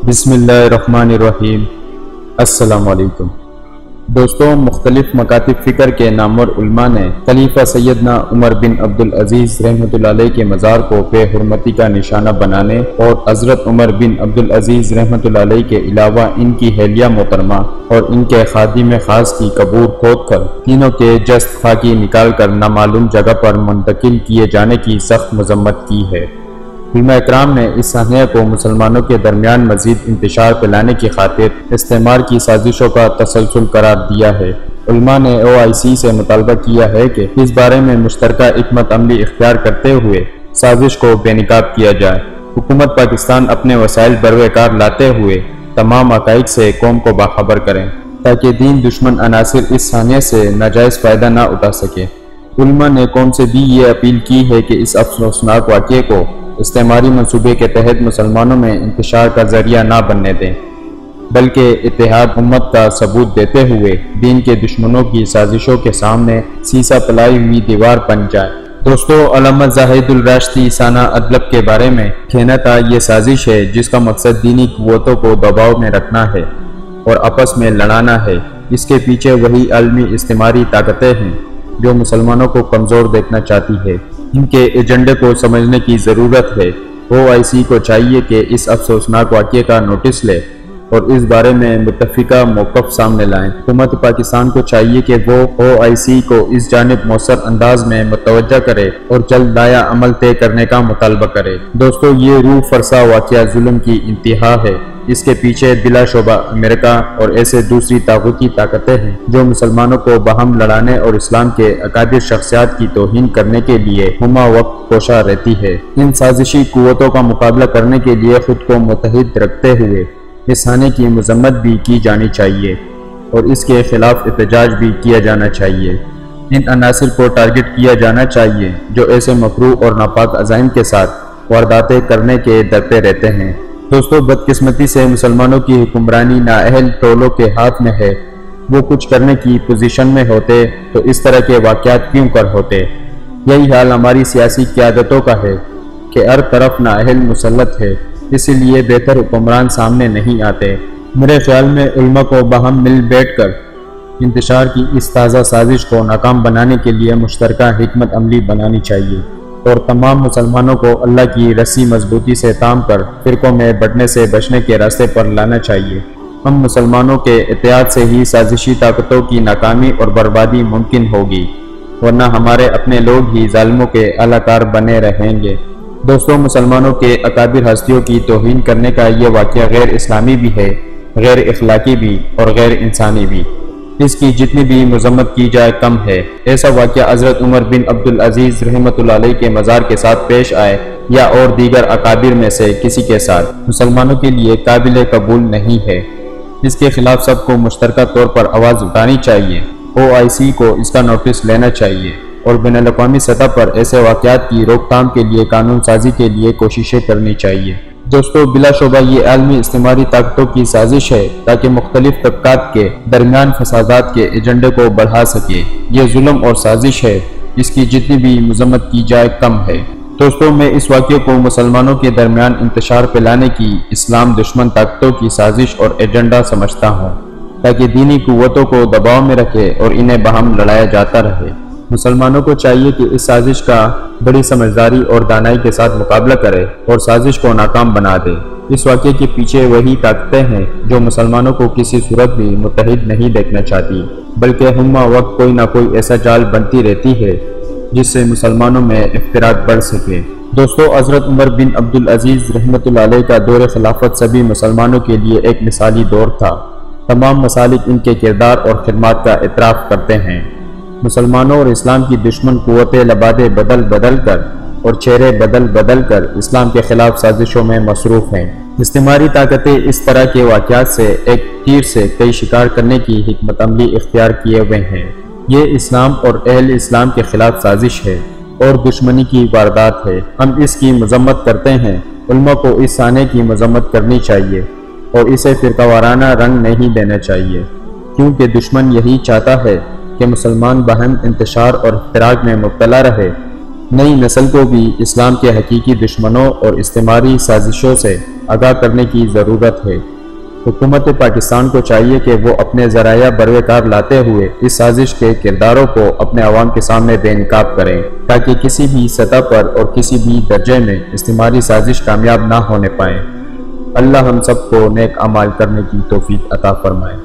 بسم اللہ الرحمن الرحیم۔ السلام علیکم دوستوں، مختلف مکاتب فکر کے نامور علماء نے خلیفہ سیدنا عمر بن عبدالعزیز رحمۃ اللہ علیہ کے مزار کو بے حرمتی کا نشانہ بنانے اور حضرت عمر بن عبدالعزیز رحمۃ اللہ علیہ کے علاوہ ان کی اہلیہ محترمہ اور ان کے خادم خاص کی قبور کھود کر تینوں کے جسد خاکی نکال کر نامعلوم جگہ پر منتقل کیے جانے کی سخت مذمت کی ہے۔ علماء اکرام نے اس سانحہ کو مسلمانوں کے درمیان مزید انتشار پھیلانے کی خاطر استعمار کی سازشوں کا تسلسل قرار دیا ہے۔ علماء نے OIC سے مطالبہ کیا ہے کہ اس بارے میں مشترکہ حکمت عملی اختیار کرتے ہوئے سازش کو بے نقاب کیا جائے۔ حکومت پاکستان اپنے وسائل بروئے کار لاتے ہوئے تمام حقائق سے قوم کو باخبر کریں تاکہ دین دشمن عناصر اس سانحے سے ناجائز فائدہ نہ اٹھا سکے۔ علماء نے قوم سے بھی یہ اپیل کی ہے کہ اس افسوسناک واقعے کو استعماری منصوبے کے تحت مسلمانوں میں انتشار کا ذریعہ نہ بننے دیں، بلکہ اتحاد امت کا ثبوت دیتے ہوئے دین کے دشمنوں کی سازشوں کے سامنے سیسا پلائی ہوئی دیوار بن جائے۔ دوستو، علامہ زاہد الراشدی سانہ ادلب کے بارے میں کہنا تھا، یہ سازش ہے جس کا مقصد دینی قوتوں کو دباؤ میں رکھنا ہے اور آپس میں لڑانا ہے۔ اس کے پیچھے وہی عالمی استعماری طاقتیں ہیں جو مسلمانوں کو کمزور دیکھنا چاہتی ہے۔ ان کے ایجنڈے کو سمجھنے کی ضرورت ہے۔ OIC کو چاہیے کہ اس افسوسناک واقعے کا نوٹس لے اور اس بارے میں متفقہ موقف سامنے لائیں۔ حکومت پاکستان کو چاہیے کہ وہ OIC کو اس جانب مؤثر انداز میں متوجہ کرے اور جلد لایا عمل طے کرنے کا مطالبہ کرے۔ دوستو، یہ روح فرسا واقعہ ظلم کی انتہا ہے۔ اس کے پیچھے بلا شبہ امریکہ اور ایسے دوسری طاقتی طاقتیں ہیں جو مسلمانوں کو باہم لڑانے اور اسلام کے اکابر شخصیات کی توہین کرنے کے لیے ہمہ وقت کوشاں رہتی ہے۔ ان سازشی قوتوں کا مقابلہ کرنے کے لیے خود کو متحد رکھتے ہوئے اس سانحے کی مذمت بھی کی جانی چاہیے اور اس کے خلاف احتجاج بھی کیا جانا چاہیے۔ ان عناصر کو ٹارگٹ کیا جانا چاہیے جو ایسے مکروہ اور ناپاک عزائم کے ساتھ وارداتیں کرنے کے ڈرتے رہتے ہیں۔ دوستو، بدقسمتی سے مسلمانوں کی حکمرانی نااہل ٹولوں کے ہاتھ میں ہے۔ وہ کچھ کرنے کی پوزیشن میں ہوتے تو اس طرح کے واقعات کیوں کر ہوتے؟ یہی حال ہماری سیاسی قیادتوں کا ہے کہ ہر طرف نااہل مسلط ہے، اسی لیے بہتر حکمران سامنے نہیں آتے۔ میرے خیال میں علماء کو باہم مل بیٹھ کر انتشار کی اس تازہ سازش کو ناکام بنانے کے لیے مشترکہ حکمت عملی بنانی چاہیے اور تمام مسلمانوں کو اللہ کی رسی مضبوطی سے تھام کر فرقوں میں بٹنے سے بچنے کے راستے پر لانا چاہیے۔ ہم مسلمانوں کے اتحاد سے ہی سازشی طاقتوں کی ناکامی اور بربادی ممکن ہوگی، ورنہ ہمارے اپنے لوگ ہی ظالموں کے اعلی کار بنے رہیں گے۔ دوستوں، مسلمانوں کے اکابر ہستیوں کی توہین کرنے کا یہ واقعہ غیر اسلامی بھی ہے، غیر اخلاقی بھی اور غیر انسانی بھی۔ اس کی جتنی بھی مذمت کی جائے کم ہے۔ ایسا واقعہ حضرت عمر بن عبدالعزیز رحمۃ اللہ علیہ کے مزار کے ساتھ پیش آئے یا اور دیگر اکابر میں سے کسی کے ساتھ مسلمانوں کے لیے قابل قبول نہیں ہے۔ اس کے خلاف سب کو مشترکہ طور پر آواز اٹھانی چاہیے۔ OIC کو اس کا نوٹس لینا چاہیے اور بین الاقوامی سطح پر ایسے واقعات کی روک تھام کے لیے قانون سازی کے لیے کوششیں کرنی چاہیے۔ دوستو، بلا شبہ یہ عالمی استعماری طاقتوں کی سازش ہے تاکہ مختلف طبقات کے درمیان فسادات کے ایجنڈے کو بڑھا سکے۔ یہ ظلم اور سازش ہے، اس کی جتنی بھی مذمت کی جائے کم ہے۔ دوستو، میں اس واقعے کو مسلمانوں کے درمیان انتشار پھیلانے کی اسلام دشمن طاقتوں کی سازش اور ایجنڈا سمجھتا ہوں تاکہ دینی قوتوں کو دباؤ میں رکھے اور انہیں باہم لڑایا جاتا رہے۔ مسلمانوں کو چاہیے کہ اس سازش کا بڑی سمجھداری اور دانائی کے ساتھ مقابلہ کرے اور سازش کو ناکام بنا دے۔ اس واقعے کے پیچھے وہی طاقتیں ہیں جو مسلمانوں کو کسی صورت بھی متحد نہیں دیکھنا چاہتی، بلکہ ہمہ وقت کوئی نہ کوئی ایسا جال بنتی رہتی ہے جس سے مسلمانوں میں افتراق بڑھ سکے۔ دوستو، حضرت عمر بن عبدالعزیز رحمۃ اللہ علیہ کا دور خلافت سبھی مسلمانوں کے لیے ایک مثالی دور تھا۔ تمام مسالک ان کے کردار اور خدمات کا اعتراف کرتے ہیں۔ مسلمانوں اور اسلام کی دشمن قوتیں لبادے بدل بدل کر اور چہرے بدل بدل کر اسلام کے خلاف سازشوں میں مصروف ہیں۔ استعماری طاقتیں اس طرح کے واقعات سے ایک تیر سے کئی شکار کرنے کی حکمت عملی اختیار کیے ہوئے ہیں۔ یہ اسلام اور اہل اسلام کے خلاف سازش ہے اور دشمنی کی واردات ہے۔ ہم اس کی مذمت کرتے ہیں۔ علماء کو اس سانحے کی مذمت کرنی چاہیے اور اسے فرقہ وارانہ رنگ نہیں دینا چاہیے، کیونکہ دشمن یہی چاہتا ہے کہ مسلمان باہم انتشار اور افتراق میں مبتلا رہے نئی نسل کو بھی اسلام کے حقیقی دشمنوں اور استعماری سازشوں سے آگاہ کرنے کی ضرورت ہے۔ حکومت پاکستان کو چاہیے کہ وہ اپنے ذرائع بروئے کار لاتے ہوئے اس سازش کے کرداروں کو اپنے عوام کے سامنے بے نقاب کریں، تاکہ کسی بھی سطح پر اور کسی بھی درجے میں استعماری سازش کامیاب نہ ہونے پائیں۔ اللہ ہم سب کو نیک اعمال کرنے کی توفیق عطا فرمائے۔